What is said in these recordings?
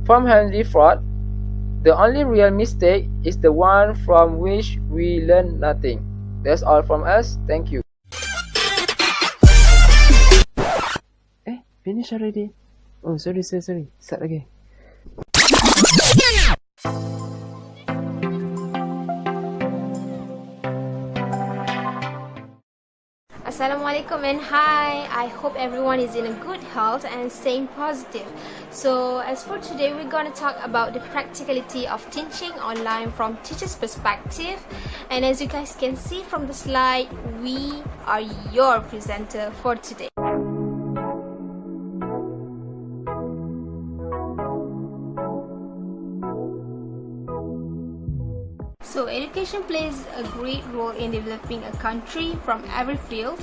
From Henry Ford, the only real mistake is the one from which we learn nothing. That's all from us. Thank you. Finish already. Oh, sorry. Start again. Assalamualaikum and hi. I hope everyone is in a good health and staying positive. So as for today, we're going to talk about the practicality of teaching online from teacher's perspective. And as you guys can see from the slide, we are your presenter for today. So education plays a great role in developing a country from every field.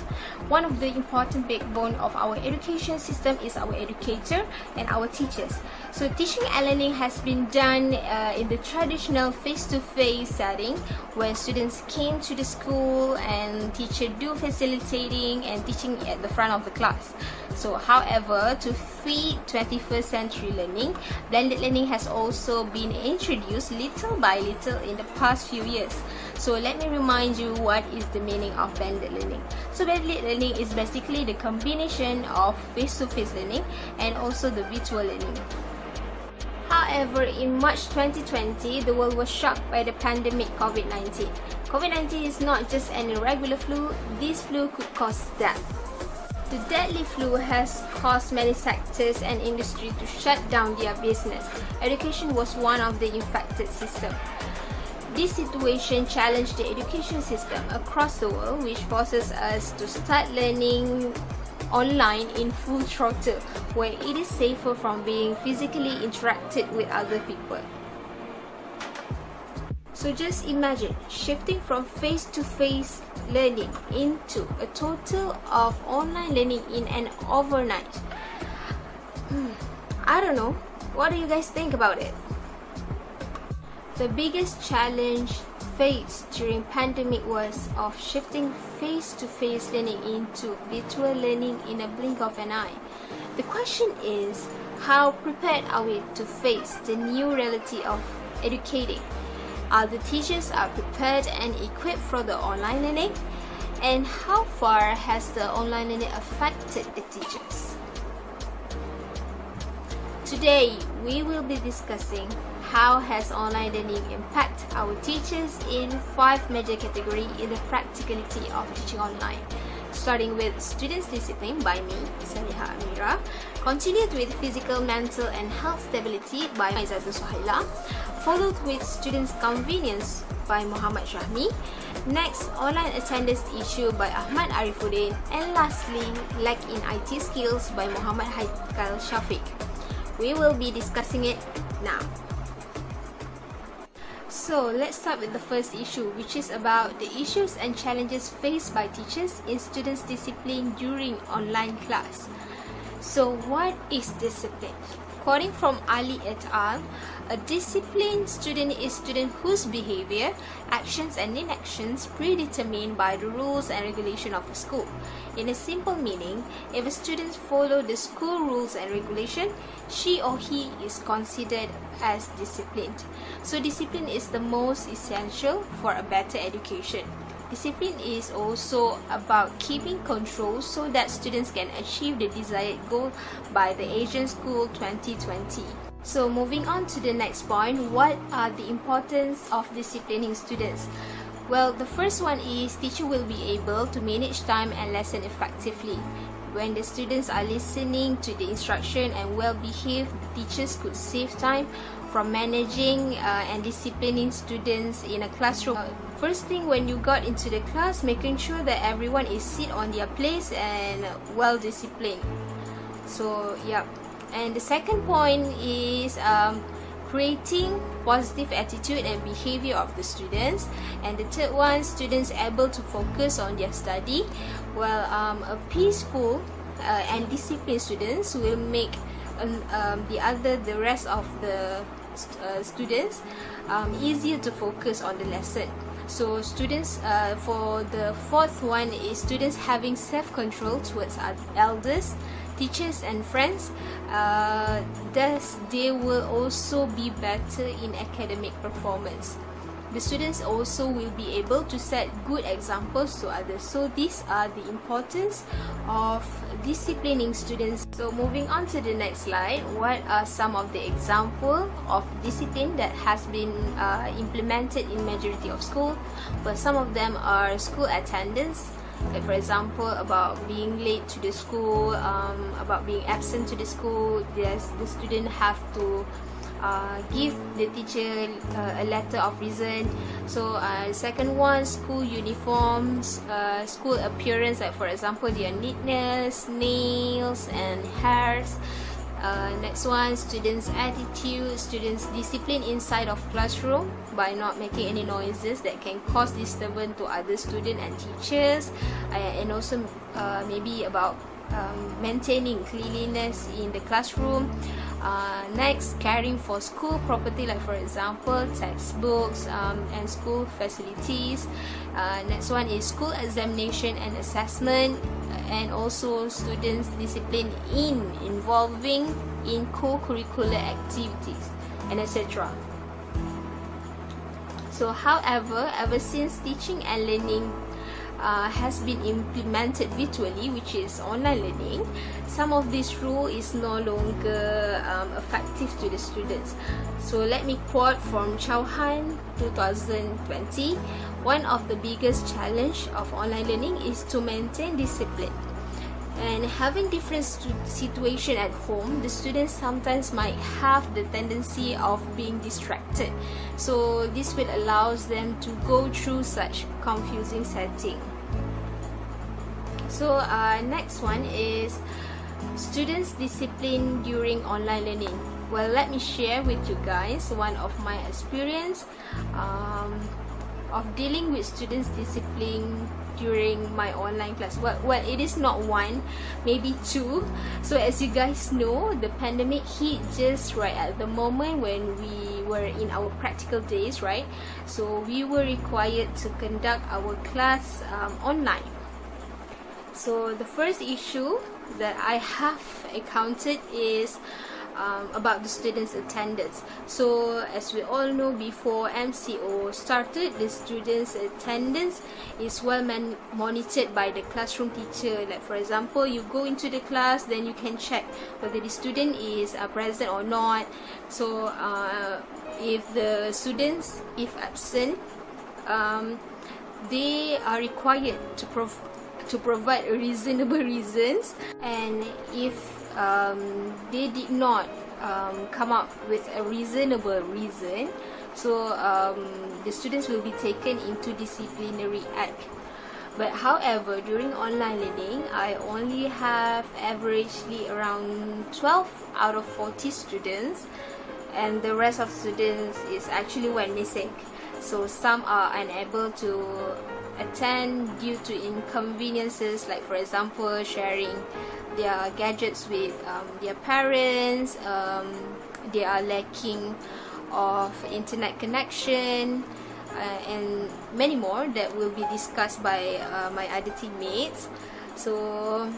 One of the important backbone of our education system is our educator and our teachers. So teaching and learning has been done in the traditional face-to-face setting, where students came to the school and teacher do facilitating and teaching at the front of the class. So however, to feed 21st century learning, blended learning has also been introduced little by little in the past few years. So let me remind you what is the meaning of blended learning. So blended learning is basically the combination of face-to-face learning and also the virtual learning. However, in March 2020, the world was shocked by the pandemic COVID-19. COVID-19 is not just an irregular flu. This flu could cause death. The deadly flu has caused many sectors and industries to shut down their business. Education was one of the infected systems. This situation challenged the education system across the world, which forces us to start learning online in full throttle, where it is safer from being physically interacted with other people. So just imagine shifting from face-to-face learning into a total of online learning in an overnight. I don't know. What do you guys think about it? The biggest challenge faced during pandemic was of shifting face-to-face learning into virtual learning in a blink of an eye. The question is, how prepared are we to face the new reality of educating? Are the teachers prepared and equipped for the online learning? And how far has the online learning affected the teachers? Today, we will be discussing how has online learning impacted our teachers in 5 major categories in the practicality of teaching online. Starting with students' discipline by me, Saleha Amirah, continued with physical, mental and health stability by Nur Maizatul Suhaila, followed with students' convenience by Mohamad Syahmi, next online attendance issue by Ahmad Arifuddin, and lastly, lack in IT skills by Mohammad Hyqal Sayfiq. We will be discussing it now. So let's start with the first issue, which is about the issues and challenges faced by teachers in students' discipline during online class. So what is discipline? Quoting from Ali et al., a disciplined student is a student whose behavior, actions and inactions predetermined by the rules and regulation of a school. In a simple meaning, if a student follows the school rules and regulation, she or he is considered as disciplined. So discipline is the most essential for a better education. Discipline is also about keeping control so that students can achieve the desired goal by the Asian School 2020. So moving on to the next point, what are the importance of disciplining students? Well, the first one is teacher will be able to manage time and lesson effectively. When the students are listening to the instruction and well behaved, teachers could save time from managing and disciplining students in a classroom. First thing, when you got into the class, making sure that everyone is sit on their place and well disciplined. So yeah. And the second point is creating positive attitude and behavior of the students. And the third one, students able to focus on their study. Well, a peaceful and disciplined students will make the rest of the students easier to focus on the lesson. So students, for the fourth one is students having self-control towards elders, teachers and friends. Thus they will also be better in academic performance. The students also will be able to set good examples to others. So these are the importance of disciplining students. So moving on to the next slide, what are some of the example of discipline that has been implemented in majority of school? Well, some of them are school attendance. Like for example, about being late to the school, about being absent to the school. Yes, the student have to give the teacher a letter of reason. So second one, school uniforms, school appearance, like for example their neatness, nails and hairs. Next one, students' attitude, students' discipline inside of classroom by not making any noises that can cause disturbance to other students and teachers, and also maybe about maintaining cleanliness in the classroom. Next, caring for school property, like for example textbooks and school facilities. Next one is school examination and assessment, and also students' discipline in involving in co-curricular activities and etc. So however, ever since teaching and learning has been implemented virtually, which is online learning, some of this rule is no longer effective to the students. So let me quote from Chauhan 2020. One of the biggest challenge of online learning is to maintain discipline. And having different situation at home, the students sometimes might have the tendency of being distracted. So this will allows them to go through such confusing setting. So next one is students' discipline during online learning. Well, let me share with you guys one of my experience of dealing with students' discipline during my online class. Well, it is not one, maybe two. So as you guys know, the pandemic hit just right at the moment when we were in our practical days, right? So we were required to conduct our class online. So the first issue that I have encountered is about the students' attendance. So as we all know, before MCO started, the students' attendance is well monitored by the classroom teacher. Like for example, you go into the class, then you can check whether the student is present or not. So if the students, if absent, they are required to provide reasonable reasons, and if they did not come up with a reasonable reason, so the students will be taken into disciplinary act. But however, during online learning, I only have averagely around 12 out of 40 students, and the rest of students is actually went missing. So some are unable to attend due to inconveniences, like for example sharing their gadgets with their parents, they are lacking of internet connection, and many more that will be discussed by my other teammates. So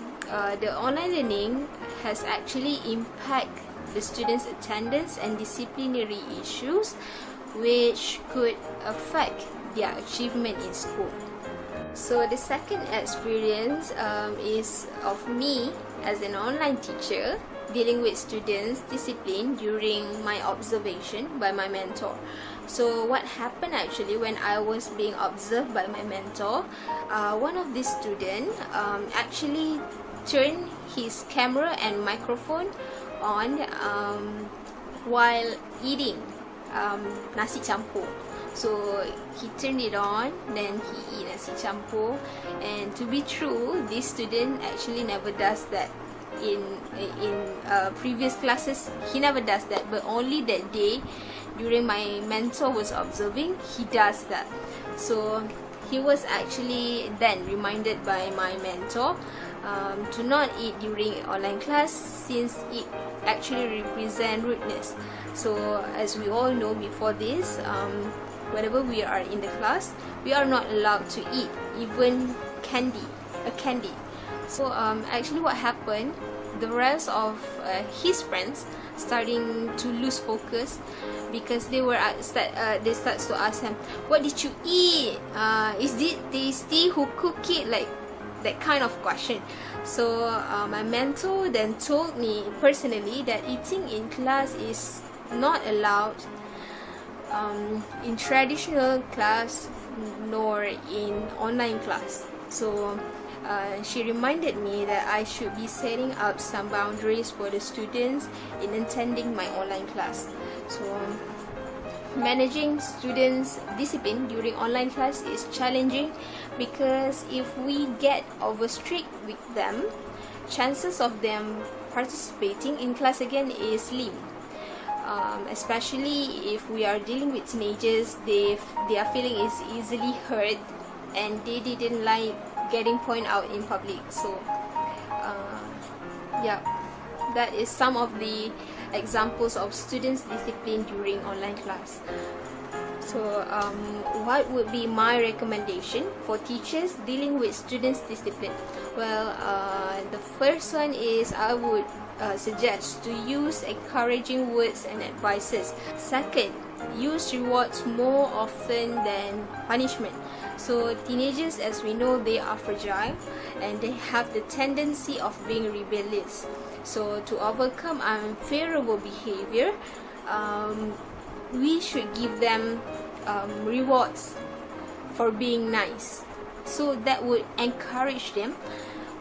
the online learning has actually impacted the students' attendance and disciplinary issues, which could affect their achievement in school. So the second experience is of me as an online teacher dealing with students' discipline during my observation by my mentor. So what happened actually when I was being observed by my mentor, one of these students actually turned his camera and microphone on while eating nasi campur. So he turned it on, then he eat nasi campur. And to be true, this student actually never does that in previous classes. He never does that, but only that day during my mentor was observing, he does that. So he was actually then reminded by my mentor to not eat during online class, since it actually represents rudeness. So as we all know, before this, whenever we are in the class, we are not allowed to eat even a candy. So actually what happened, the rest of his friends starting to lose focus because they start to ask him, what did you eat? Is it tasty? Who cooked it? Like that kind of question. So my mentor then told me personally that eating in class is not allowed in traditional class nor in online class. So she reminded me that I should be setting up some boundaries for the students in attending my online class. So managing students' discipline during online class is challenging because if we get over strict with them, chances of them participating in class again is slim. Especially if we are dealing with teenagers, their feeling is easily hurt and they didn't like getting point out in public. So yeah, that is some of the examples of students' discipline during online class. So what would be my recommendation for teachers dealing with students' discipline? Well, the first one is I would suggest to use encouraging words and advices. Second, use rewards more often than punishment. So teenagers, as we know, they are fragile and they have the tendency of being rebellious. So to overcome unfavorable behavior, we should give them rewards for being nice. So that would encourage them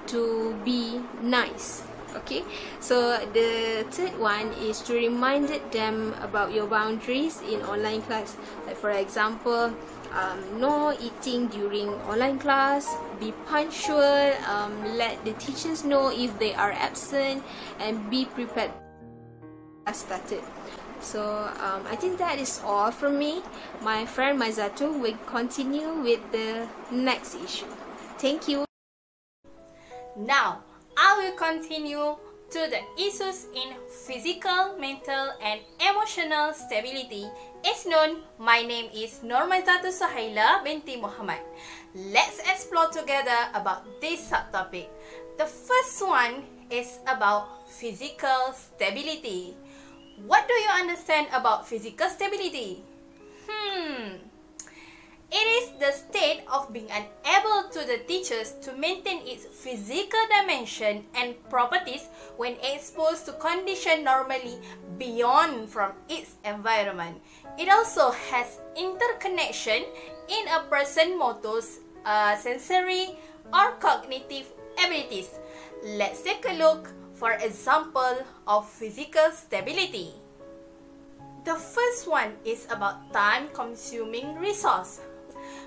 to be nice. Okay, so the third one is to remind them about your boundaries in online class. Like for example, no eating during online class, be punctual, let the teachers know if they are absent, and be prepared as started. So I think that is all from me. My friend Maizatul will continue with the next issue. Thank you. Now, I will continue to the issues in physical, mental, and emotional stability. As known, my name is Nur Maizatul Suhaila, binti Mohammad. Let's explore together about this subtopic. The first one is about physical stability. What do you understand about physical stability? It is the state of being unable to the teachers to maintain its physical dimension and properties when exposed to conditions normally beyond from its environment. It also has interconnection in a person's motor, sensory, or cognitive abilities. Let's take a look for example of physical stability. The first one is about time-consuming resource.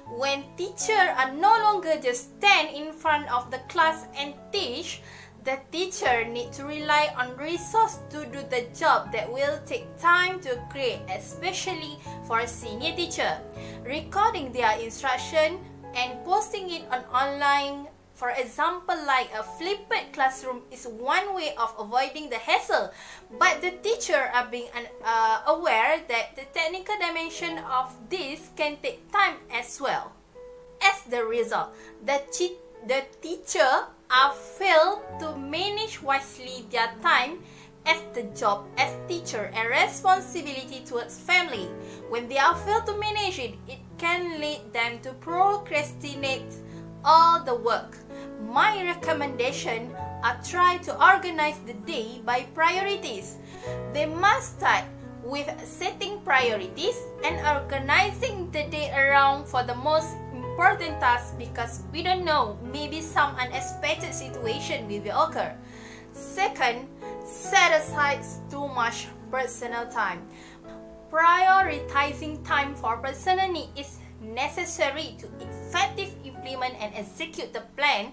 When teachers are no longer just stand in front of the class and teach, the teacher need to rely on resource to do the job that will take time to create, especially for a senior teacher. Recording their instruction and posting it on online, for example, like a flipped classroom, is one way of avoiding the hassle. But the teacher are being aware that the technical dimension of this can take time as well. As the result, the teacher are failed to manage wisely their time as the job as teacher and responsibility towards family. When they are failed to manage it, it can lead them to procrastinate all the work. My recommendation are try to organize the day by priorities. They must start with setting priorities and organizing the day around for the most important tasks, because we don't know, maybe some unexpected situation will occur. Second, set aside too much personal time. Prioritizing time for personal need is necessary to effectively implement and execute the plan,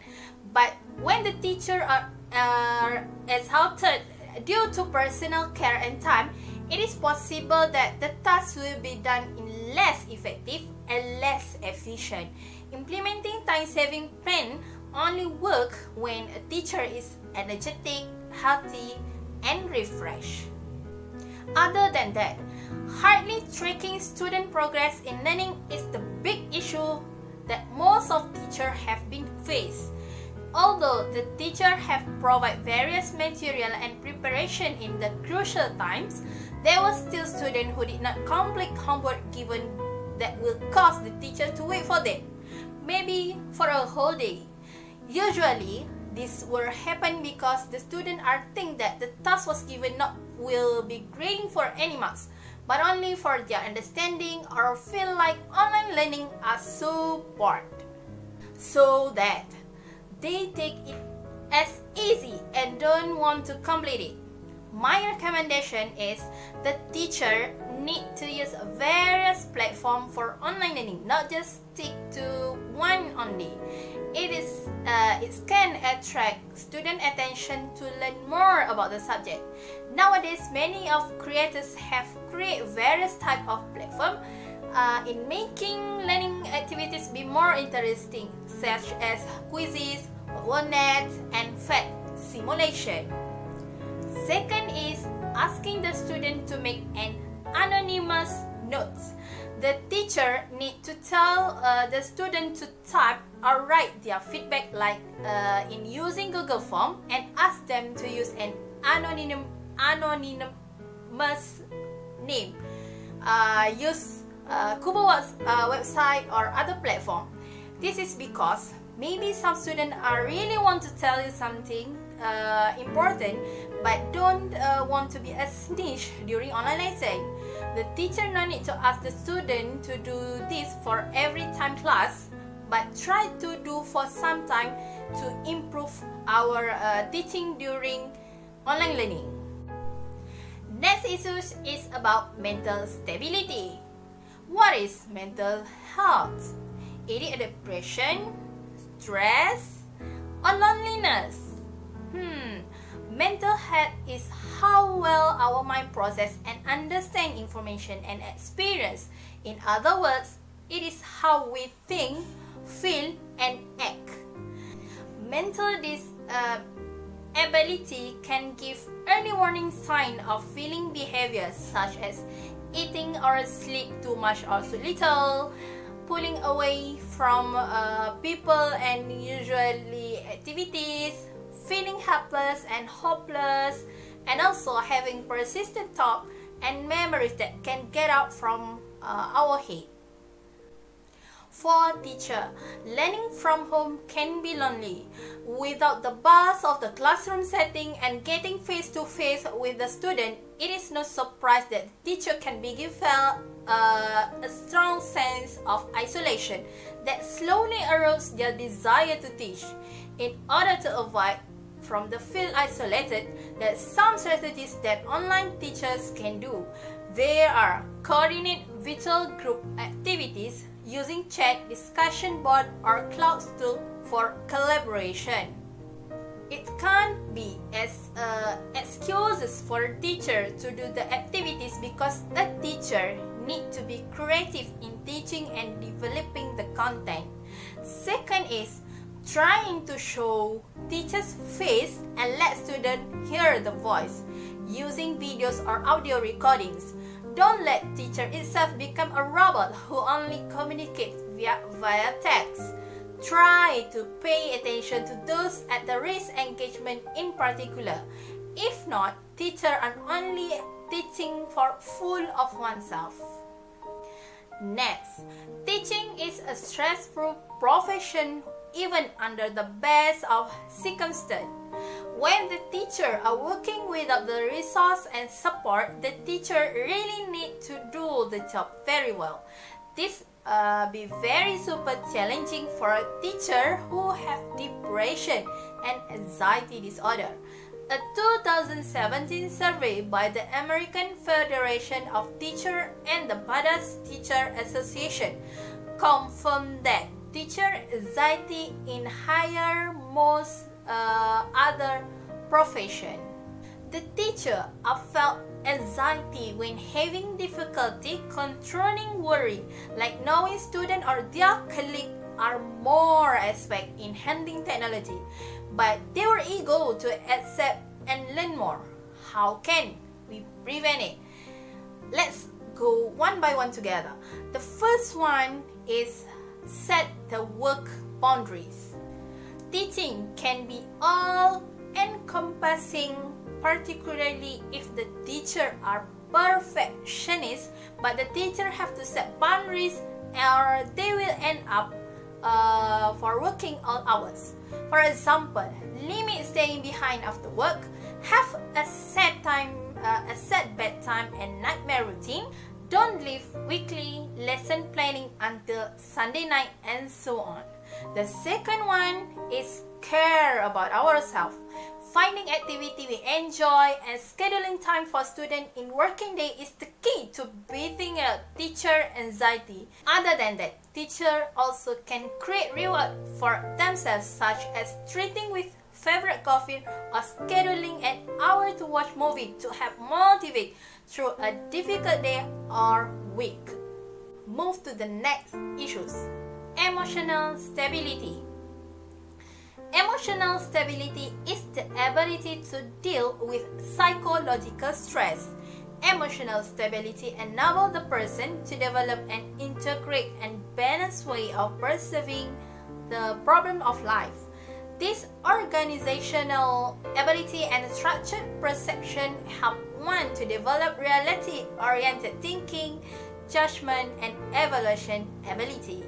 but when the teacher are exhausted due to personal care and time, it is possible that the task will be done in less effective and less efficient. Implementing time-saving plan only work when a teacher is energetic, healthy, and refreshed. Other than that, Hardly tracking student progress in learning is the big issue that most of teachers have been faced. Although the teacher have provided various material and preparation in the crucial times, there were still students who did not complete homework given that will cause the teacher to wait for them, maybe for a whole day. Usually, this will happen because the students are think that the task was given not will be grading for any marks, but only for their understanding, or feel like online learning are so bored, so that they take it as easy and don't want to complete it. My recommendation is the teacher need to use various platforms for online learning, not just stick to one only. It can attract student attention to learn more about the subject. Nowadays, many of creators have created various type of platform in making learning activities be more interesting, such as quizzes, walnuts, and fact simulation. Second is asking the student to make an anonymous notes. The teacher need to tell the student to type or write their feedback like in using Google Form, and ask them to use an anonymous name. Use Kubawa's website or other platform. This is because maybe some students are really want to tell you something important, but don't want to be a snitch during online lesson. The teacher no need to ask the student to do this for every time class, but try to do for some time to improve our teaching during online learning. Next issue is about mental stability. What is mental health? Is it depression, stress, or loneliness? Mental health is how well our mind process and understand information and experience. In other words, it is how we think, feel, and act. Mental disability can give early warning sign of feeling behaviors such as eating or sleep too much or too little, pulling away from people and usually activities, feeling helpless and hopeless, and also having persistent thoughts and memories that can get out from our head. For teacher, learning from home can be lonely. Without the buzz of the classroom setting and getting face-to-face with the student, it is no surprise that the teacher can begin feel a strong sense of isolation that slowly erodes their desire to teach. In order to avoid from the feel isolated, there are some strategies that online teachers can do. There are coordinate virtual group activities using chat, discussion board, or cloud tool for collaboration. It can't be as excuses for a teacher to do the activities because a teacher needs to be creative in teaching and developing the content. Second is trying to show teacher's face and let students hear the voice using videos or audio recordings. Don't let teacher itself become a robot who only communicates via text. Try to pay attention to those at the risk engagement in particular. If not, teachers are only teaching for full of oneself. Next, teaching is a stressful profession even under the best of circumstances. When the teacher are working without the resource and support, the teacher really need to do the job very well. This be very super challenging for a teacher who have depression and anxiety disorder. A 2017 survey by the American Federation of Teachers and the Badass Teacher Association confirmed that teacher anxiety in higher most other profession. The teacher felt anxiety when having difficulty controlling worry, like knowing students or their colleagues are more expert in handling technology, but they were eager to accept and learn more. How can we prevent it? Let's go one by one together. The first one is set the work boundaries. Teaching can be all-encompassing, particularly if the teacher are perfectionists, but the teacher have to set boundaries or they will end up for working all hours. For example, limit staying behind after work, have a set bedtime and nightmare routine, don't leave weekly lesson planning until Sunday night, and so on. The second one is care about ourselves. Finding activity we enjoy and scheduling time for students in working day is the key to beating a teacher anxiety. Other than that, teacher also can create reward for themselves, such as treating with favorite coffee or scheduling an hour to watch movie to help motivate through a difficult day or week. Move to the next issues. Emotional stability. Emotional stability is the ability to deal with psychological stress. Emotional stability enables the person to develop an integrated and balanced way of perceiving the problem of life. This organizational ability and structured perception help one to develop reality-oriented thinking, judgment, and evaluation ability.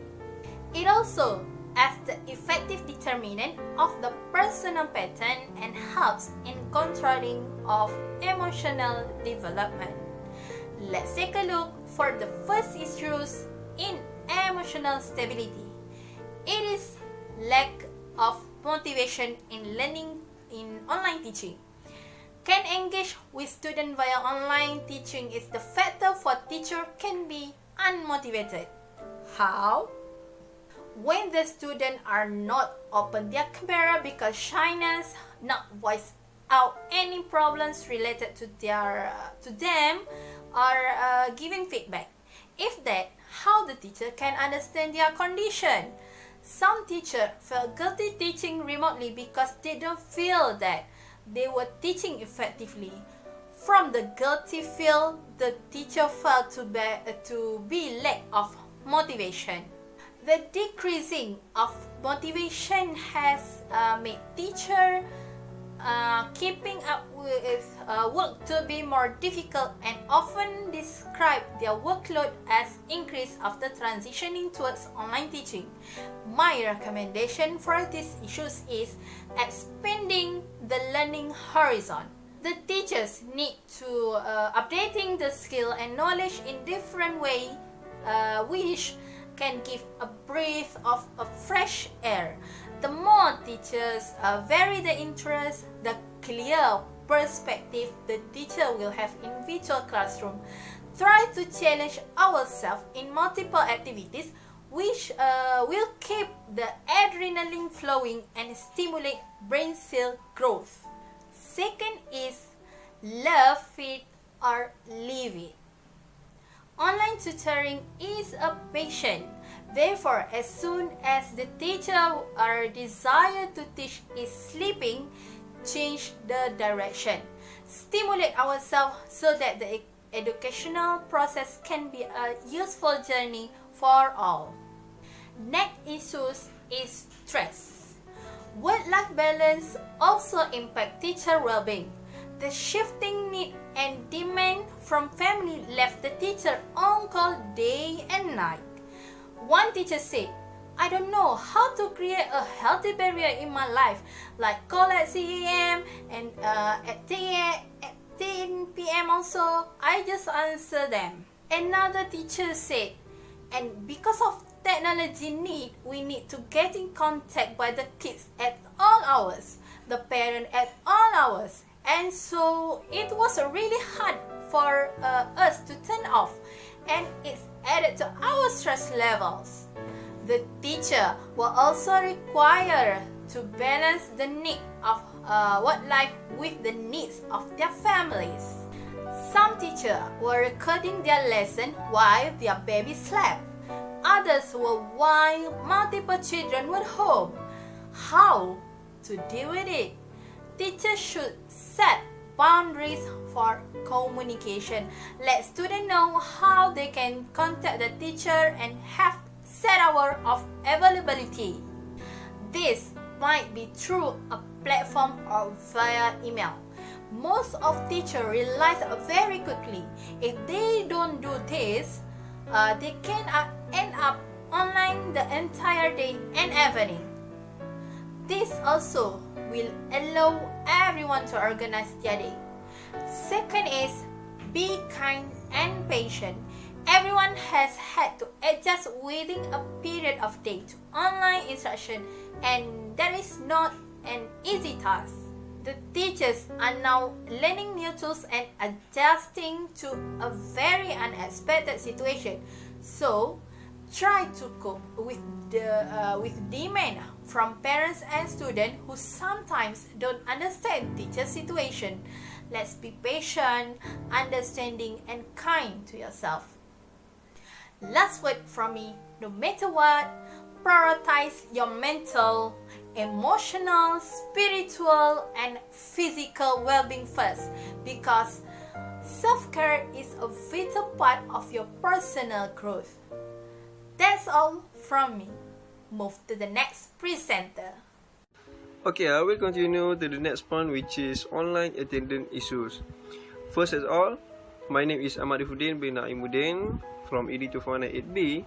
It also as the effective determinant of the personal pattern and helps in controlling of emotional development. Let's take a look for the first issues in emotional stability. It is lack of motivation in learning in online teaching. Can engage with students via online teaching is the factor for teacher can be unmotivated. How? When the students are not open their camera because shyness, not voice out any problems related to them, or giving feedback. If that, how the teacher can understand their condition? Some teachers feel guilty teaching remotely because they don't feel that they were teaching effectively. From the guilty feel, the teacher felt to be lack of motivation. The decreasing of motivation has made teachers keeping up with work to be more difficult and often describe their workload as increased after transitioning towards online teaching. My recommendation for these issues is expanding the learning horizon. The teachers need to updating the skill and knowledge in different ways, which can give a breath of a fresh air. The more teachers vary the interest, the clear perspective the teacher will have in virtual classroom. Try to challenge ourselves in multiple activities which will keep the adrenaline flowing and stimulate brain cell growth. Second is love it or leave it. Online tutoring is a passion. Therefore, as soon as the teacher or desire to teach is sleeping, change the direction. Stimulate ourselves so that the educational process can be a useful journey for all. Next issue is stress. Work-life balance also impact teacher well-being. The shifting need and demand from family left the teacher on call day and night. One teacher said, I don't know how to create a healthy barrier in my life, like call at 6 a.m. and at 10 p.m. also, I just answer them. Another teacher said, and because of technology need, we need to get in contact by the kids at all hours, the parent at all hours. And so it was really hard for us to turn off, and it's added to our stress levels. The teacher will also require to balance the need of work life with the needs of their families. Some teachers were recording their lesson while their baby slept. Others were while multiple children were home. How to deal with it? Teachers should set boundaries for communication. Let students know how they can contact the teacher and have set hour of availability. This might be through a platform or via email. Most of teachers realize very quickly if they don't do this, they can end up online the entire day and evening. This also will allow everyone to organize their day. Second is be kind and patient. Everyone has had to adjust within a period of day to online instruction, and that is not an easy task. The teachers are now learning new tools and adjusting to a very unexpected situation. So, try to cope with demand from parents and students who sometimes don't understand teacher situation. Let's be patient, understanding, and kind to yourself. Last word from me, no matter what, prioritize your mental, emotional, spiritual, and physical well-being first, because self-care is a vital part of your personal growth. That's all from me. Move to the next presenter. Okay, I will continue to the next point, which is online attendance issues. First as all, my name is Arifuddin bin Naimuddin from ED 2498B.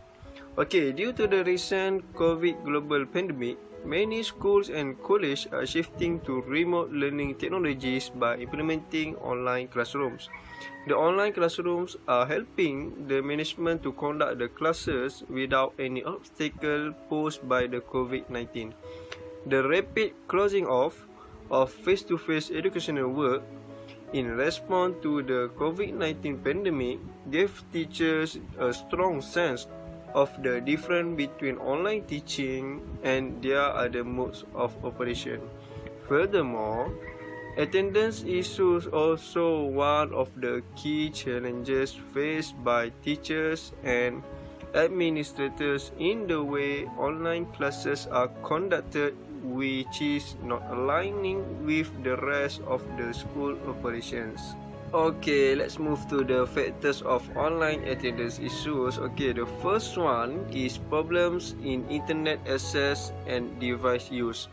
Okay, due to the recent COVID global pandemic, many schools and colleges are shifting to remote learning technologies by implementing online classrooms. The online classrooms are helping the management to conduct the classes without any obstacle posed by the COVID-19. The rapid closing off of face-to-face educational work in response to the COVID-19 pandemic gave teachers a strong sense of the difference between online teaching and their other modes of operation. Furthermore, attendance issues also one of the key challenges faced by teachers and administrators in the way online classes are conducted, which is not aligning with the rest of the school operations. Okay, let's move to the factors of online attendance issues. Okay, the first one is problems in internet access and device use.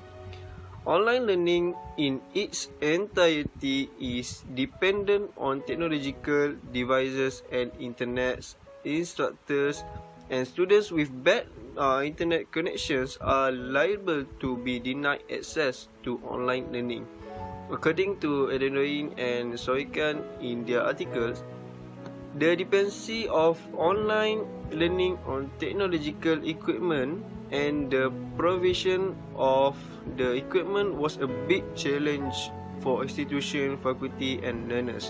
Online learning in its entirety is dependent on technological devices and internet. Instructors and students with bad internet connections are liable to be denied access to online learning. According to Arifuddin and Sayfiq in their articles, the dependency of online learning on technological equipment and the provision of the equipment was a big challenge for institution, faculty and learners.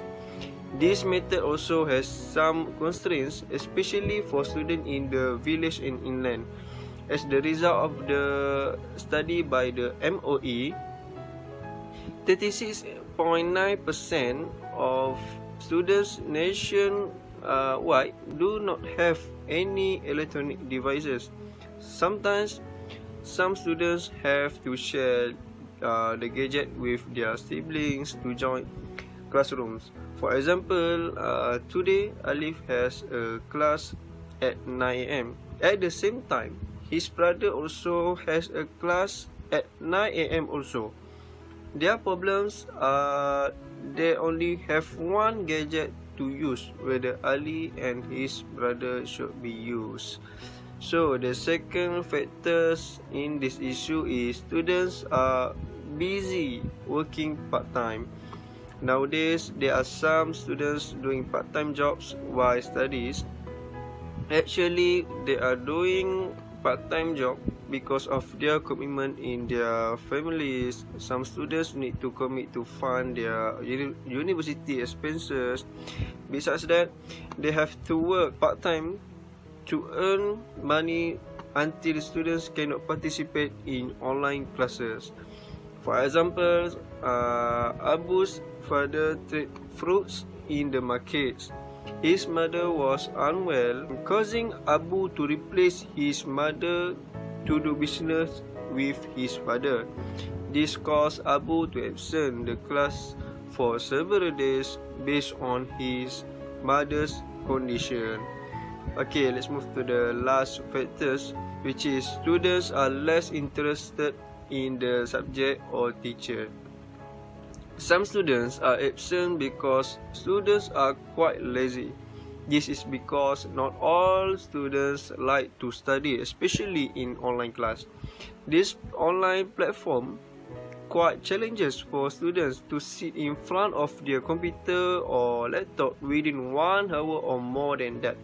This method also has some constraints, especially for students in the village and inland. As the result of the study by the MOE, 36.9% of students nationwide do not have any electronic devices. Sometimes, some students have to share the gadget with their siblings to join classrooms. For example, today Alif has a class at 9 AM. At the same time, his brother also has a class at 9 AM also. Their problems are they only have one gadget to use, whether Ali and his brother should be used. So the second factors in this issue is students are busy working part-time. Nowadays, there are some students doing part-time jobs while studies. Actually, they are doing part-time job because of their commitment in their families. Some students need to commit to fund their university expenses. Besides that, they have to work part-time to earn money until students cannot participate in online classes. For example, Abu's father trade fruits in the markets. His mother was unwell, causing Abu to replace his mother to do business with his father. This caused Abu to absent the class for several days based on his mother's condition. Okay, let's move to the last factors, which is students are less interested in the subject or teacher. Some students are absent because students are quite lazy. This is because not all students like to study, especially in online class. This online platform quite challenges for students to sit in front of their computer or laptop within 1 hour or more than that.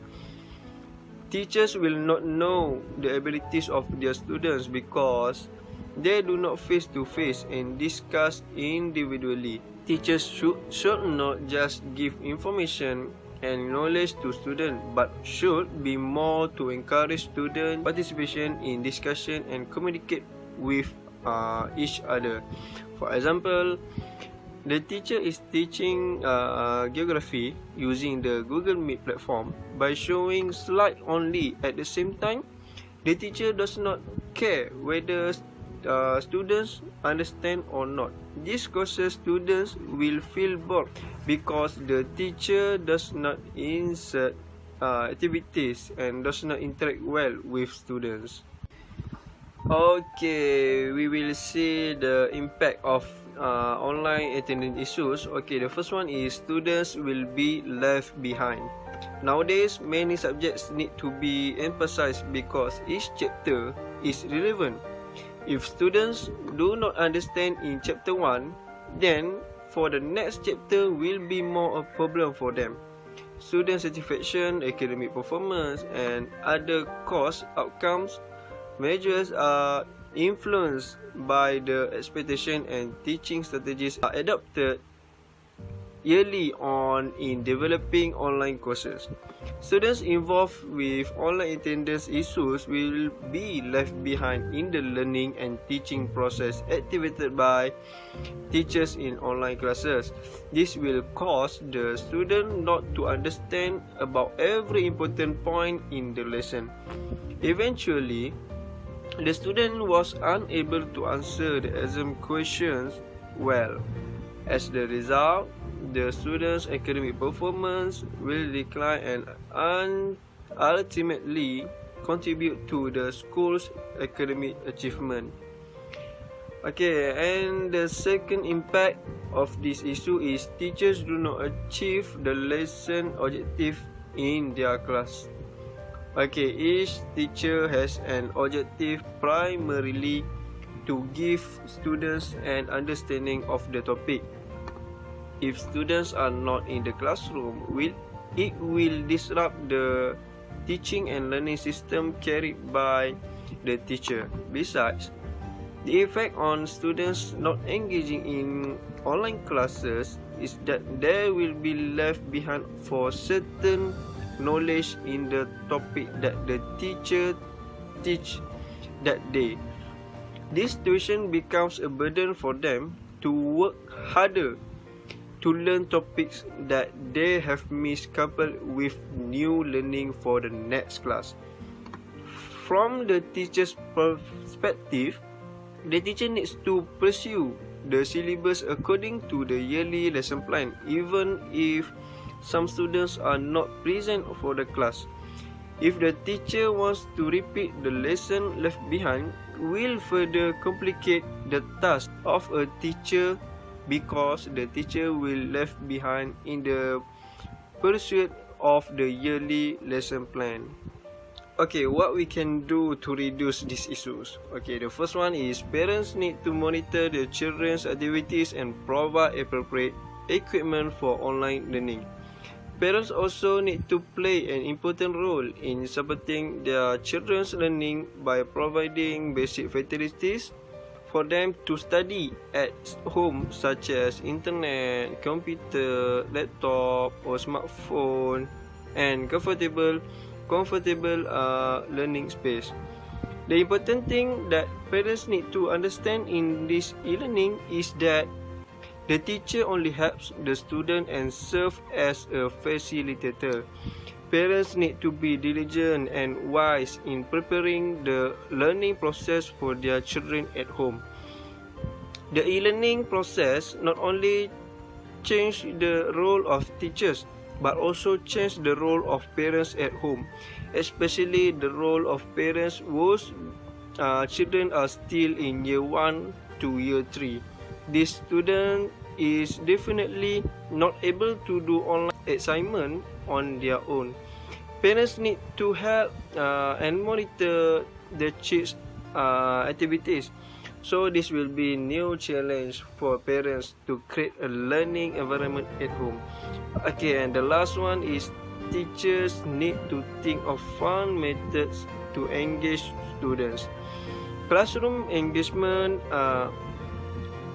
Teachers will not know the abilities of their students because they do not face-to-face and discuss individually. Teachers should not just give information and knowledge to students, but should be more to encourage student participation in discussion and communicate with each other. For example, the teacher is teaching geography using the Google Meet platform. By showing slide only at the same time, the teacher does not care whether students understand or not. This causes students will feel bored because the teacher does not insert activities and does not interact well with students. Okay, we will see the impact of online attendance issues. Okay, the first one is students will be left behind. Nowadays, many subjects need to be emphasized because each chapter is relevant. If students do not understand in chapter 1, then for the next chapter will be more a problem for them. Student satisfaction, academic performance, and other course outcomes measures are influenced by the expectation, and teaching strategies are adopted early on in developing online courses. Students involved with online attendance issues will be left behind in the learning and teaching process activated by teachers in online classes. This will cause the student not to understand about every important point in the lesson. Eventually, the student was unable to answer the exam questions well. As the result, the student's academic performance will decline and ultimately contribute to the school's academic achievement. Okay, and the second impact of this issue is teachers do not achieve the lesson objective in their class. Okay, each teacher has an objective primarily to give students an understanding of the topic. If students are not in the classroom, it will disrupt the teaching and learning system carried by the teacher. Besides, the effect on students not engaging in online classes is that they will be left behind for certain knowledge in the topic that the teacher teach that day. This situation becomes a burden for them to work harder to learn topics that they have missed, coupled with new learning for the next class. From the teacher's perspective, the teacher needs to pursue the syllabus according to the yearly lesson plan, even if some students are not present for the class. If the teacher wants to repeat the lesson left behind, will further complicate the task of a teacher because the teacher will left behind in the pursuit of the yearly lesson plan. Okay, what we can do to reduce these issues? Okay, the first one is parents need to monitor their children's activities and provide appropriate equipment for online learning. Parents also need to play an important role in supporting their children's learning by providing basic facilities for them to study at home, such as internet, computer, laptop or smartphone, and comfortable learning space. The important thing that parents need to understand in this e-learning is that the teacher only helps the student and serves as a facilitator. Parents need to be diligent and wise in preparing the learning process for their children at home. The e-learning process not only change the role of teachers, but also change the role of parents at home, especially the role of parents whose children are still in year 1 to year 3. This student is definitely not able to do online assignment on their own. Parents need to help and monitor the child's activities. So this will be new challenge for parents to create a learning environment at home. Okay, and the last one is teachers need to think of fun methods to engage students. Classroom engagement,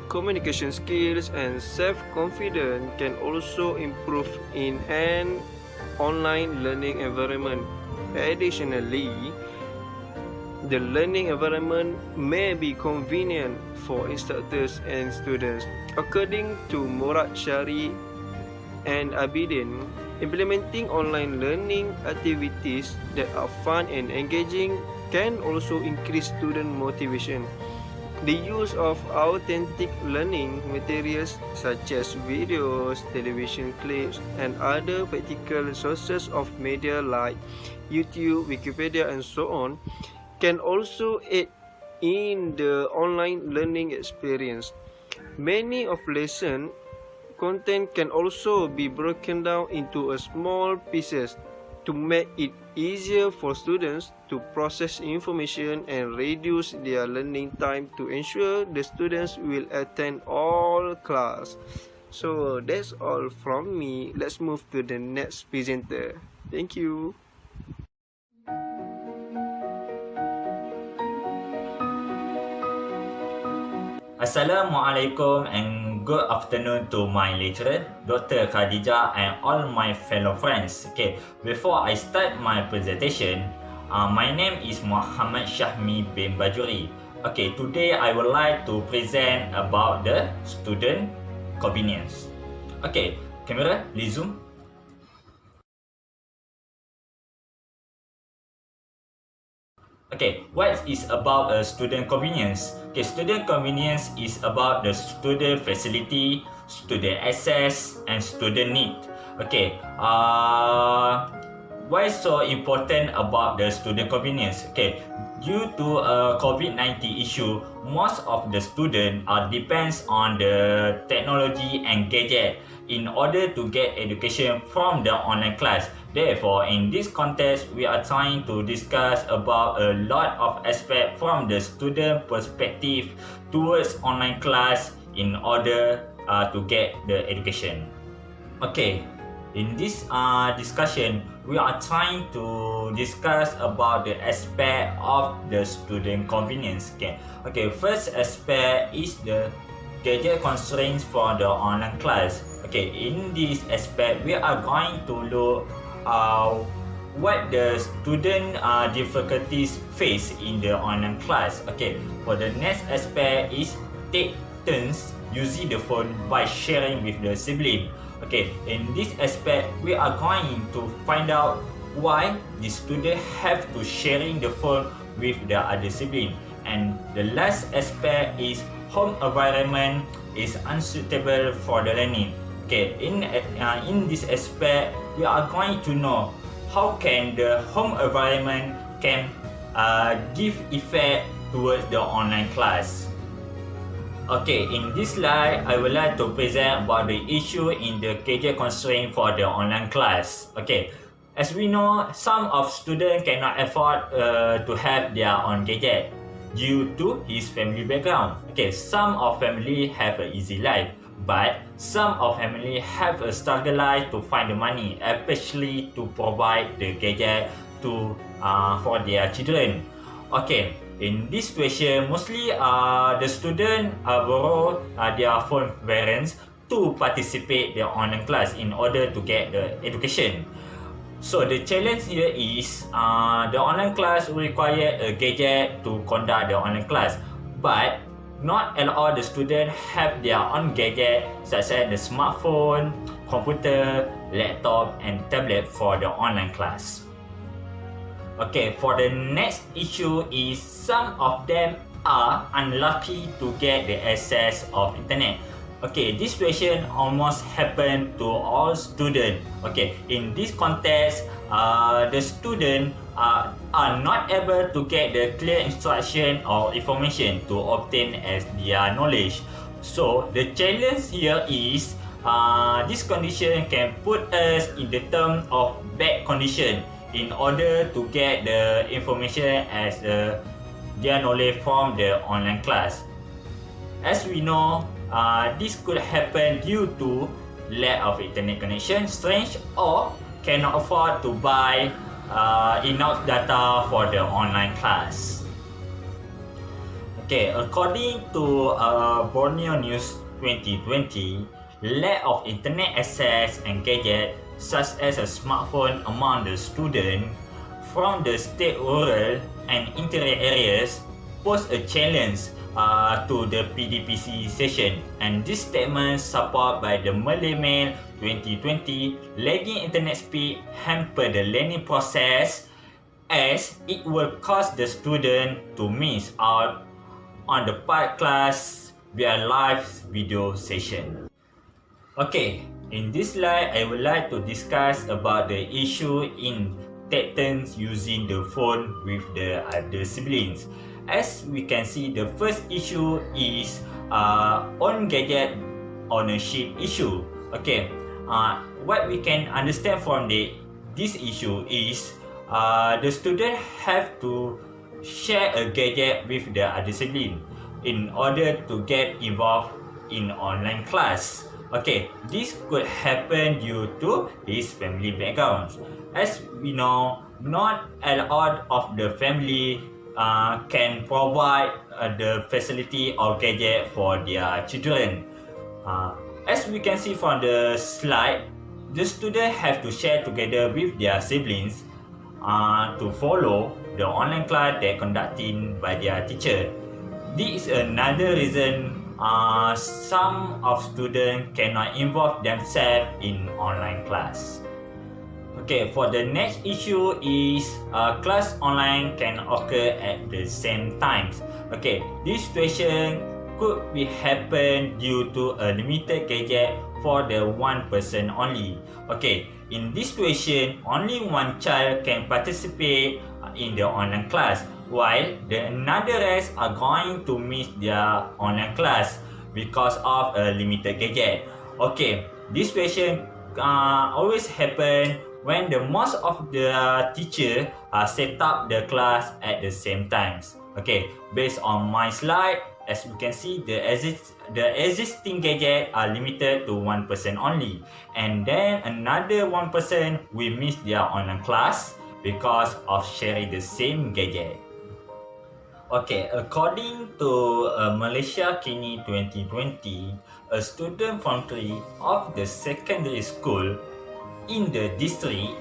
communication skills and self-confidence can also improve in an online learning environment. Additionally, the learning environment may be convenient for instructors and students. According to Murad Syari and Abidin, implementing online learning activities that are fun and engaging can also increase student motivation. The use of authentic learning materials such as videos, television clips, and other practical sources of media like YouTube, Wikipedia, and so on can also aid in the online learning experience. Many of lesson content can also be broken down into a small pieces to make it easier for students to process information and reduce their learning time to ensure the students will attend all class. So that's all from me. Let's move to the next presenter. Thank you. Assalamualaikum and good afternoon to my lecturer, Dr. KHADIJAH and all my fellow friends. Okay, before I start my presentation, my name is Mohamad Syahmi bin Bajuri. Okay, today I would like to present about the student convenience. Okay, camera, please zoom. Okay, what is about student convenience? Okay, student convenience is about the student facility, student access, and student need. Okay, why is so important about the student convenience? Okay, due to COVID-19 issue, most of the students depends on the technology and gadget in order to get education from the online class. Therefore, in this context, we are trying to discuss about a lot of aspects from the student perspective towards online class in order to get the education. Okay, in this discussion, we are trying to discuss about the aspect of the student convenience. Okay, first aspect is the gadget constraints for the online class. Okay, in this aspect, we are going to look what the student difficulties face in the online class. Okay, for the next aspect is take turns using the phone by sharing with the sibling. Okay, in this aspect, we are going to find out why the student have to sharing the phone with the other sibling. And the last aspect is home environment is unsuitable for the learning. Okay, in this aspect, we are going to know how can the home environment can give effect towards the online class. Okay, in this slide, I would like to present about the issue in the gadget constraint for the online class. Okay, as we know, some of students cannot afford to have their own gadget due to his family background. Okay, some of family have an easy life, but some of family have a struggle life to find the money, especially to provide the gadget to for their children. Okay, in this situation, mostly the student borrow their phone parents to participate their online class in order to get the education. So the challenge here is the online class require a gadget to conduct the online class, but not all the students have their own gadget such as the smartphone, computer, laptop and tablet for the online class. Okay, for the next issue is some of them are unlucky to get the access of internet. Okay, this situation almost happened to all students. Okay, in this context, the student are not able to get the clear instruction or information to obtain as their knowledge. So the challenge here is this condition can put us in the term of bad condition in order to get the information as their knowledge from the online class. As we know, this could happen due to lack of internet connection, strange, or cannot afford to buy enough data for the online class. Okay, according to Borneo News 2020, lack of internet access and gadget such as a smartphone among the students from the state rural and interior areas pose a challenge to the PDPC session, and this statement supported by the Malay Mail 2020, lagging internet speed hamper the learning process as it will cause the student to miss out on the part class via live video session. Okay, in this slide, I would like to discuss about the issue in take turns using the phone with the other siblings. As we can see, the first issue is on gadget ownership issue. Okay, what we can understand from this issue is the student have to share a gadget with the other sibling in order to get involved in online class. Okay, this could happen due to his family background. As we know, not all of the family can provide the facility or gadget for their children. As we can see from the slide, the student have to share together with their siblings to follow the online class they're conducting by their teacher. This is another reason some of students cannot involve themselves in online class. Okay, for the next issue is class online can occur at the same times. Okay, this situation could be happen due to a limited gadget for the one person only. Okay, in this situation, only one child can participate in the online class, while the another rest are going to miss their online class because of a limited gadget. Okay, this situation always happen when the most of the teacher set up the class at the same times. Okay, based on my slide, as we can see, the existing gadget are limited to one person only, and then another one person will miss their online class because of sharing the same gadget. Okay, according to Malaysia Kini 2020, a student from 3 of the secondary school in the district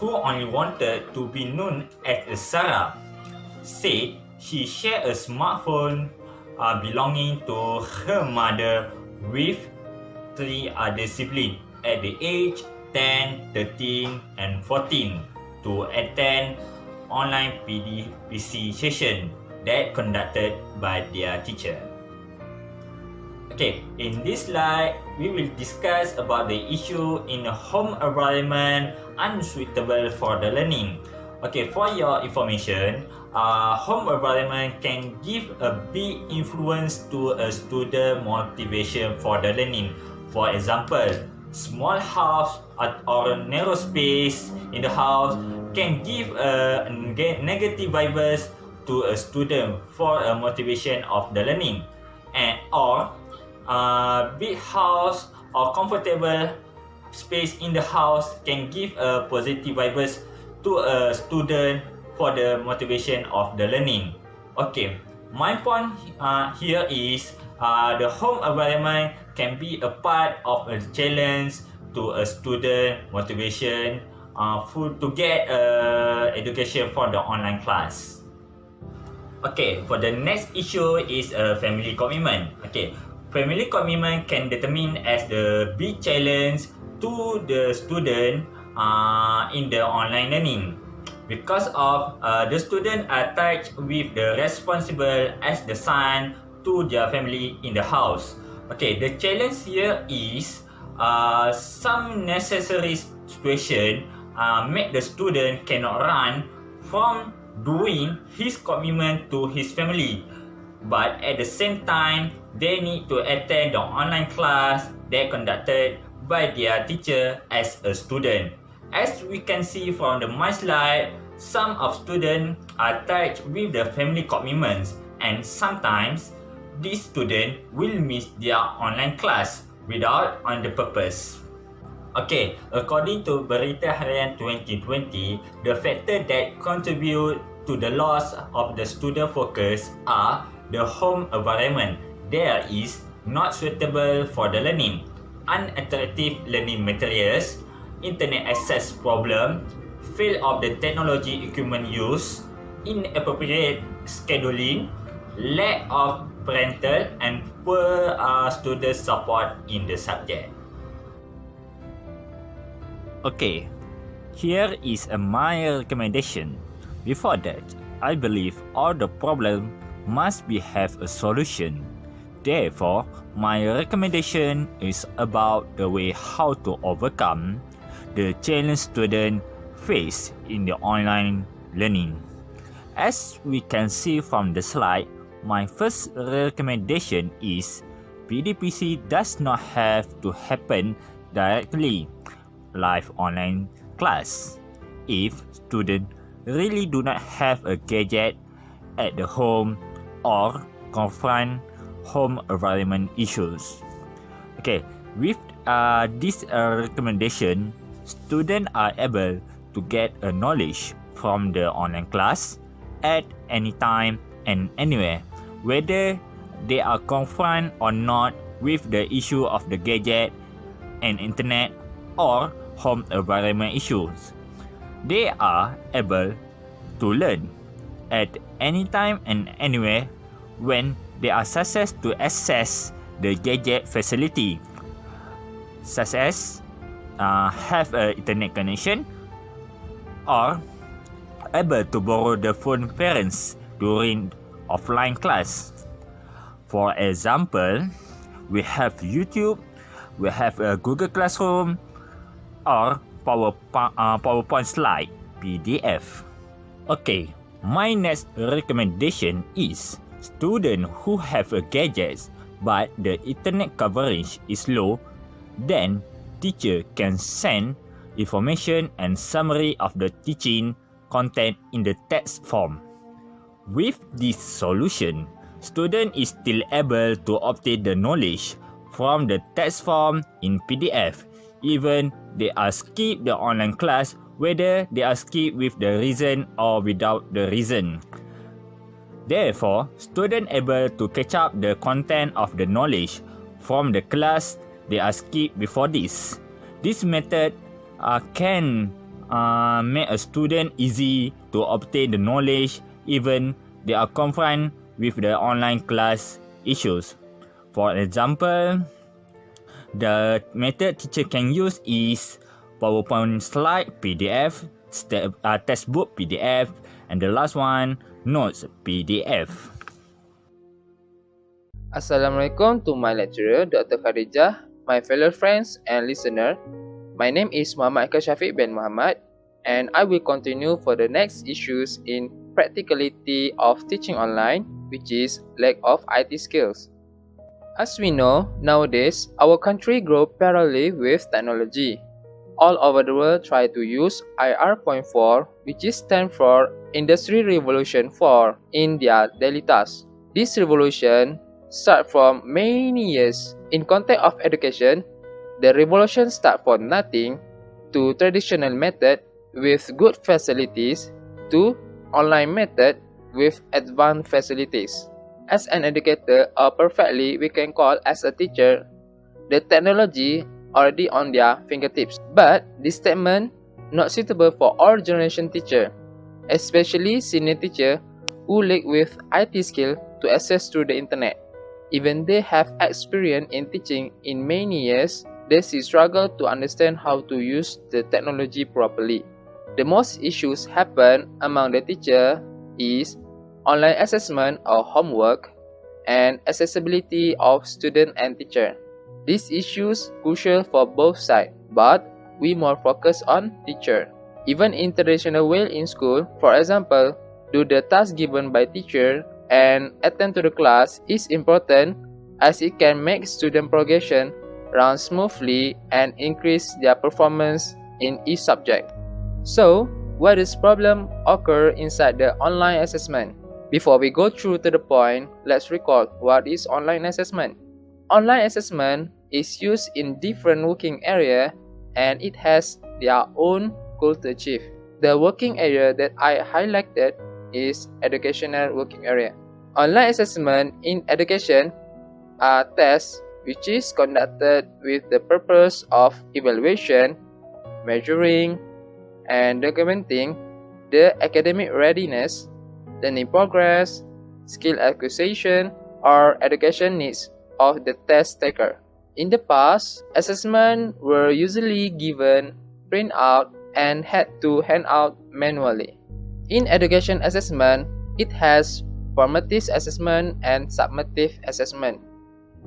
who only wanted to be known as a Sarah said she shared a smartphone belonging to her mother with 3 other siblings at the age 10, 13 and 14 to attend online PDPC session that conducted by their teacher. Okay, in this slide, we will discuss about the issue in a home environment unsuitable for the learning. Okay, for your information, home environment can give a big influence to a student motivation for the learning. For example, small house or narrow space in the house can give a negative vibes to a student for a motivation of the learning, or big house or comfortable space in the house can give a positive vibes to a student for the motivation of the learning. Okay, my point here is the home environment can be a part of a challenge to a student motivation to get education for the online class. Okay, for the next issue is family commitment. Okay, family commitment can determine as the big challenge to the student in the online learning because of the student attached with the responsible as the son to their family in the house. Okay, the challenge here is some necessary situation make the student cannot run from doing his commitment to his family, but at the same time they need to attend the online class they conducted by their teacher as a student. As we can see from my slide, some of students are tied with the family commitments, and sometimes these students will miss their online class without on the purpose. Okay, according to Berita Harian 2020, the factors that contribute to the loss of the student focus are the home environment there is not suitable for the learning, unattractive learning materials, internet access problem, fail of the technology equipment use, inappropriate scheduling, lack of parental and poor student support in the subject. Okay, here is my recommendation. Before that, I believe all the problem must be have a solution. Therefore, my recommendation is about the way how to overcome the challenge student face in the online learning. As we can see from the slide, my first recommendation is PDPC does not have to happen directly live online class. If students really do not have a gadget at the home or confront home environment issues. Okay, with this recommendation, students are able to get a knowledge from the online class at any time and anywhere, whether they are confronted or not with the issue of the gadget and internet or home environment issues. They are able to learn at any time and anywhere when they are success to access the gadget facility, such as have an internet connection or able to borrow the phone parents during offline class. For example, we have YouTube, we have a Google Classroom or PowerPoint slide PDF. Okay, my next recommendation is students who have a gadget but the internet coverage is low, then teacher can send information and summary of the teaching content in the text form. With this solution, student is still able to obtain the knowledge from the text form in PDF, even they are skip the online class, whether they are skip with the reason or without the reason. Therefore, student able to catch up the content of the knowledge from the class they are skip before this. This method can make a student easy to obtain the knowledge even they are confronted with the online class issues. For example, the method teacher can use is PowerPoint slide PDF, textbook PDF, and the last one, notes PDF. Assalamualaikum to my lecturer, Dr. KHADIJAH, my fellow friends and listener. My name is Mohammad Syahmi bin Mohammad, and I will continue for the next issues in practicality of teaching online, which is lack of IT skills. As we know, nowadays, our country grows parallelly with technology. All over the world try to use IR.4, which is stand for Industry Revolution 4, in their daily tasks. This revolution starts from many years. In context of education, the revolution starts from nothing to traditional method with good facilities to online method with advanced facilities. As an educator, or perfectly we can call as a teacher, the technology already on their fingertips. But this statement not suitable for all generation teacher, especially senior teacher who lack with IT skill to access through the internet. Even they have experience in teaching in many years, they still struggle to understand how to use the technology properly. The most issues happen among the teacher is online assessment or homework, and accessibility of student and teacher. These issues crucial for both sides, but we more focus on teacher. Even in traditional way in school, for example, do the task given by teacher and attend to the class is important as it can make student progression run smoothly and increase their performance in each subject. So, where does problem occur inside the online assessment? Before we go through to the point, let's recall what is online assessment. Online assessment is used in different working area and it has their own goal to achieve. The working area that I highlighted is educational working area. Online assessment in education are tests which is conducted with the purpose of evaluation, measuring, and documenting the academic readiness, learning progress, skill acquisition, or education needs of the test taker. In the past, assessments were usually given, print out, and had to hand out manually. In education assessment, it has formative assessment and summative assessment.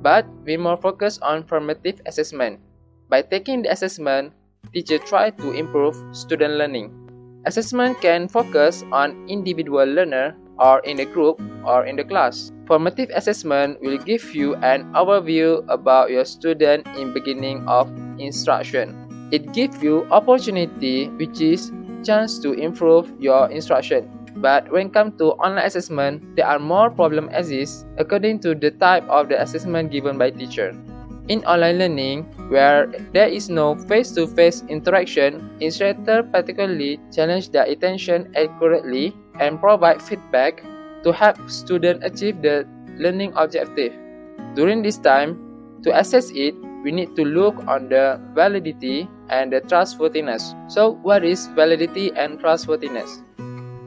But we more focus on formative assessment. By taking the assessment, teachers try to improve student learning. Assessment can focus on individual learner or in a group or in the class. Formative assessment will give you an overview about your student in beginning of instruction. It gives you opportunity which is chance to improve your instruction. But when come to online assessment, there are more problems exist according to the type of the assessment given by teacher. In online learning, where there is no face-to-face interaction, instructor particularly challenge their attention accurately and provide feedback to help students achieve the learning objective. During this time, to assess it, we need to look on the validity and the trustworthiness. So, what is validity and trustworthiness?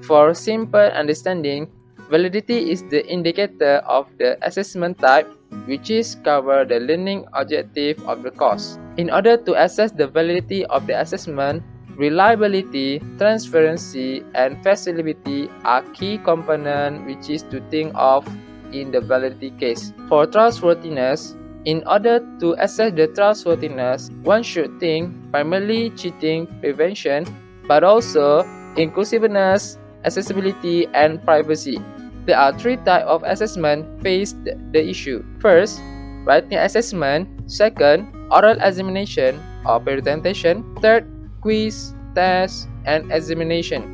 For simple understanding, validity is the indicator of the assessment type which is cover the learning objective of the course. In order to assess the validity of the assessment, reliability, transparency, and feasibility are key components which is to think of in the validity case. For trustworthiness, in order to assess the trustworthiness, one should think primarily cheating prevention, but also inclusiveness, accessibility, and privacy. There are three types of assessment face the issue. First, writing assessment. Second, oral examination or presentation. Third, quiz, test, and examination.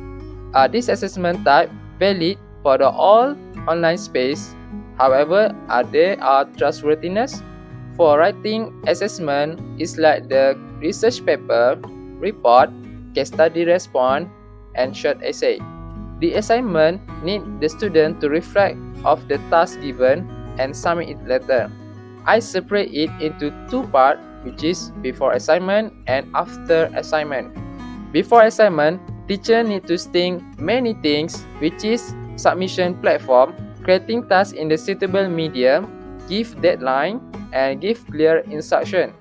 Are these assessment type valid for the all online space? However, are they trustworthiness? For writing assessment is like the research paper, report, case study response, and short essay. The assignment needs the student to reflect of the task given and submit it later. I separate it into two parts, which is before assignment and after assignment. Before assignment, teacher need to think many things, which is submission platform, creating tasks in the suitable medium, give deadline, and give clear instruction.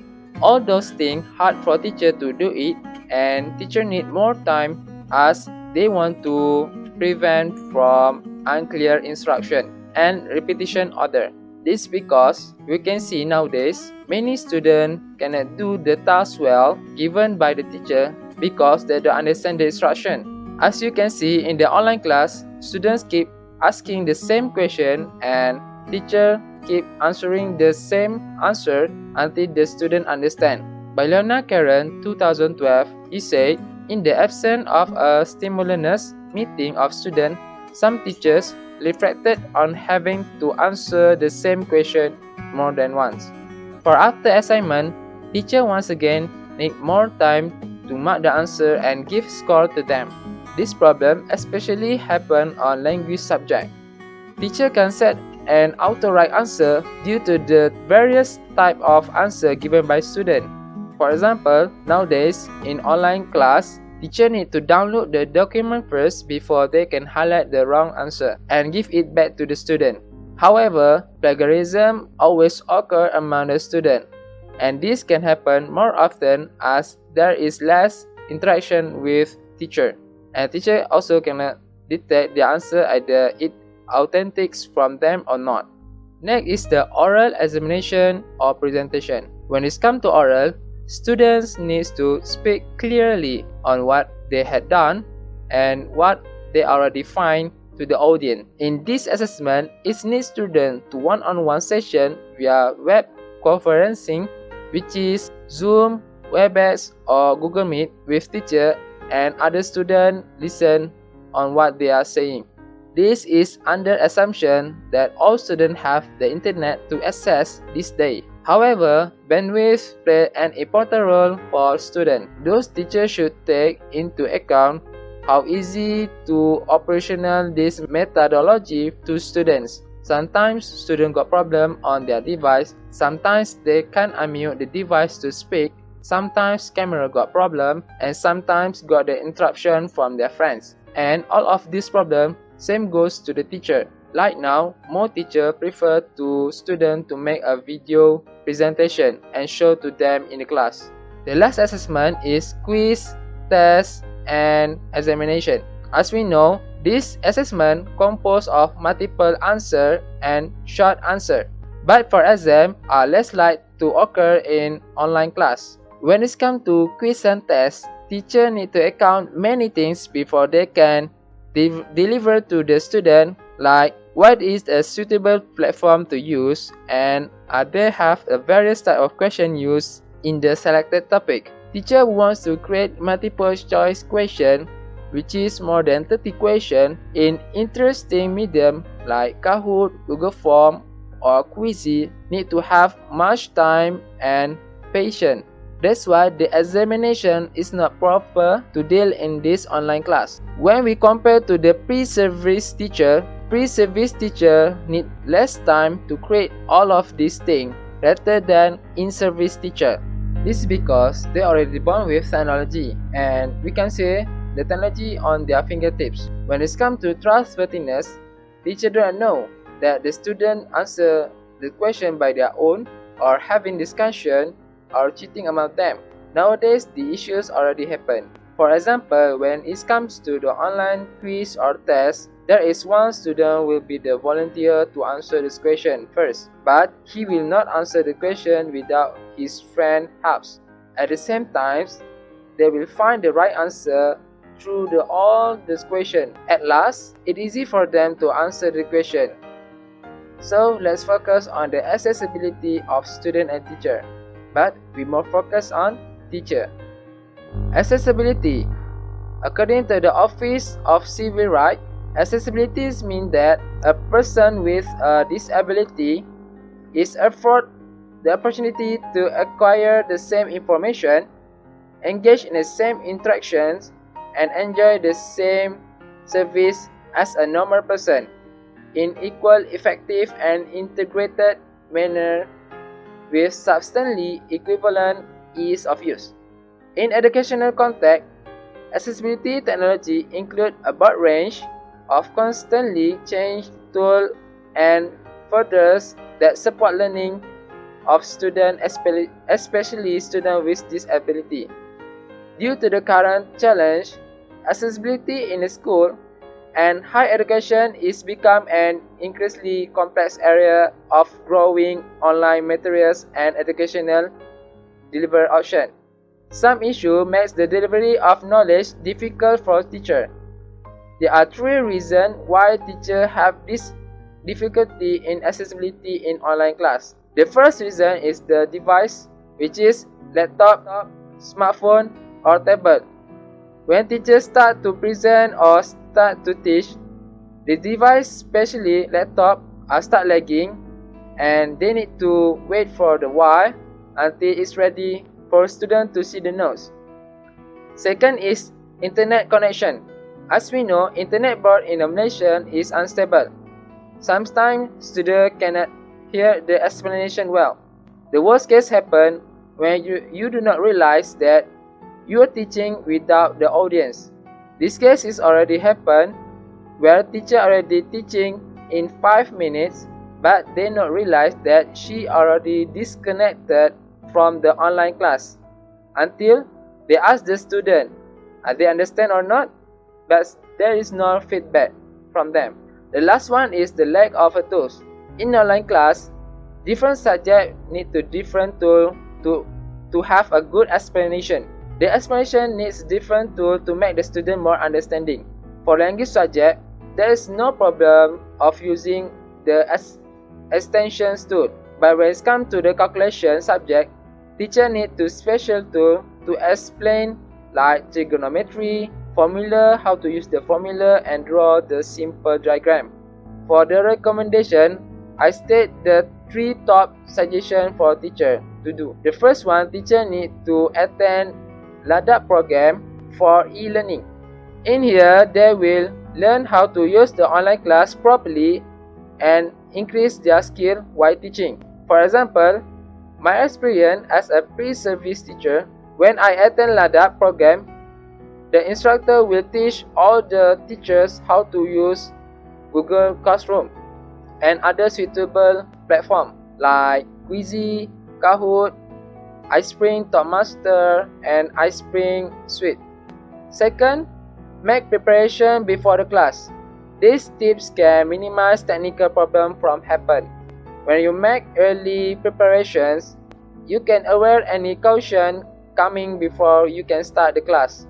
All those things hard for teacher to do it, and teacher need more time as they want to prevent from unclear instruction and repetition order. This because we can see nowadays many students cannot do the task well given by the teacher because they don't understand the instruction. As you can see in the online class, students keep asking the same question and teacher keep answering the same answer until the student understand. By Leona Karen 2012, he said, in the absence of a stimulus meeting of students, some teachers reflected on having to answer the same question more than once. For after assignment, teacher once again need more time to mark the answer and give score to them. This problem especially happen on language subject. Teacher can set an auto-right answer due to the various type of answer given by student. For example, nowadays in online class, teacher need to download the document first before they can highlight the wrong answer and give it back to the student. However, plagiarism always occur among the student, and this can happen more often as there is less interaction with teacher, and teacher also cannot detect the answer either it authentic from them or not. Next is the oral examination or presentation. When it comes to oral, students need to speak clearly on what they had done and what they already find to the audience. In this assessment, it needs students to one-on-one session via web conferencing, which is Zoom, WebEx or Google Meet with teacher and other students listen on what they are saying. This is under assumption that all students have the internet to access this day. However, bandwidth plays an important role for students. Those teachers should take into account how easy to operational this methodology to students. Sometimes students got problem on their device, sometimes they can't unmute the device to speak, sometimes camera got problem, and sometimes got the interruption from their friends. And all of these problems same goes to the teacher. Like now, more teachers prefer to students to make a video presentation and show to them in the class. The last assessment is quiz, test, and examination. As we know, this assessment composed of multiple answer and short answer, but for exam are less likely to occur in online class. When it comes to quiz and test, teachers need to account many things before they can deliver to the student, like what is a suitable platform to use and they have a various type of question used in the selected topic. Teacher wants to create multiple choice question, which is more than 30 questions in interesting medium like Kahoot, Google Form or Quizzy, need to have much time and patience. That's why the examination is not proper to deal in this online class. When we compare to the pre-service teacher need less time to create all of these things rather than in-service teacher. This is because they already born with technology and we can see the technology on their fingertips. When it comes to trustworthiness, teachers don't know that the student answer the question by their own or having discussion or cheating among them. Nowadays, the issues already happen. For example, when it comes to the online quiz or test, there is one student will be the volunteer to answer this question first, but he will not answer the question without his friend helps. At the same time, they will find the right answer through all this question. At last, it's easy for them to answer the question. So let's focus on the accessibility of student and teacher, but we more focus on teacher. Accessibility. According to the Office of Civil Rights, accessibility means that a person with a disability is afforded the opportunity to acquire the same information, engage in the same interactions, and enjoy the same service as a normal person in equal, effective, and integrated manner with substantially equivalent ease of use. In educational context, accessibility technology include a broad range of constantly changed tools and features that support learning of students, especially students with disability. Due to the current challenge, accessibility in the school and higher education is become an increasingly complex area of growing online materials and educational delivery options. Some issue makes the delivery of knowledge difficult for teachers. There are three reasons why teachers have this difficulty in accessibility in online class. The first reason is the device, which is laptop, smartphone, or tablet. When teachers start to present or start to teach, the device, especially laptop, start lagging and they need to wait for the while until it's ready for students to see the notes. Second is internet connection. As we know, internet board in a nation is unstable. Sometimes students cannot hear the explanation well. The worst case happens when you do not realize that you are teaching without the audience. This case is already happened where teacher already teaching in 5 minutes but they not realize that she already disconnected from the online class until they ask the student they understand or not, but there is no feedback from them. The last one is the lack of tools. In online class, different subjects need to different tool to have a good explanation. The explanation needs different tool to make the student more understanding. For language subject, there is no problem of using the extensions tool, but when it comes to the calculation subject, teacher need to special tool to explain like trigonometry, formula, how to use the formula and draw the simple diagram. For the recommendation, I state the 3 top suggestions for teacher to do. The first one, teacher need to attend Ladakh program for e-learning. In here, they will learn how to use the online class properly and increase their skill while teaching. For example, my experience as a pre-service teacher, when I attend Ladakh program, the instructor will teach all the teachers how to use Google Classroom and other suitable platforms like Quizy, Kahoot, iSpring Topmaster, and iSpring Suite. Second, make preparation before the class. These tips can minimize technical problems from happen. When you make early preparations, you can avoid any caution coming before you can start the class.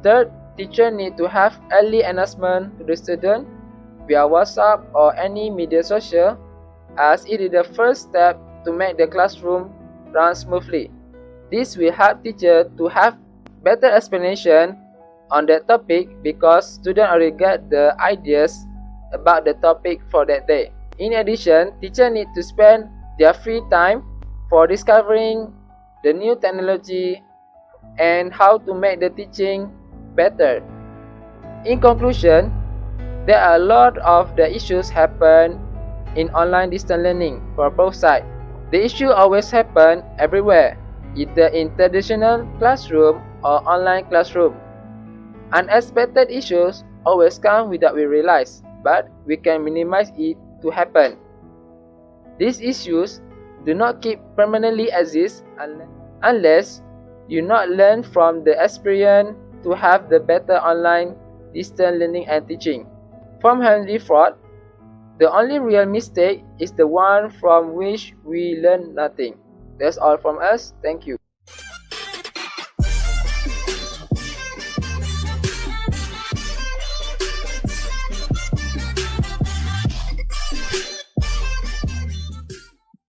Third, teacher need to have early announcement to the student via WhatsApp or any media social, as it is the first step to make the classroom run smoothly. This will help teacher to have better explanation on that topic because students already get the ideas about the topic for that day. In addition, teacher need to spend their free time for discovering the new technology and how to make the teaching better. In conclusion, there are a lot of the issues happen in online distance learning for both sides. The issue always happen everywhere, either in traditional classroom or online classroom. Unexpected issues always come without we realize, but we can minimize it to happen. These issues do not keep permanently exist unless you not learn from the experience to have the better online distance learning and teaching. From Henry Ford, the only real mistake is the one from which we learn nothing. That's all from us. Thank you.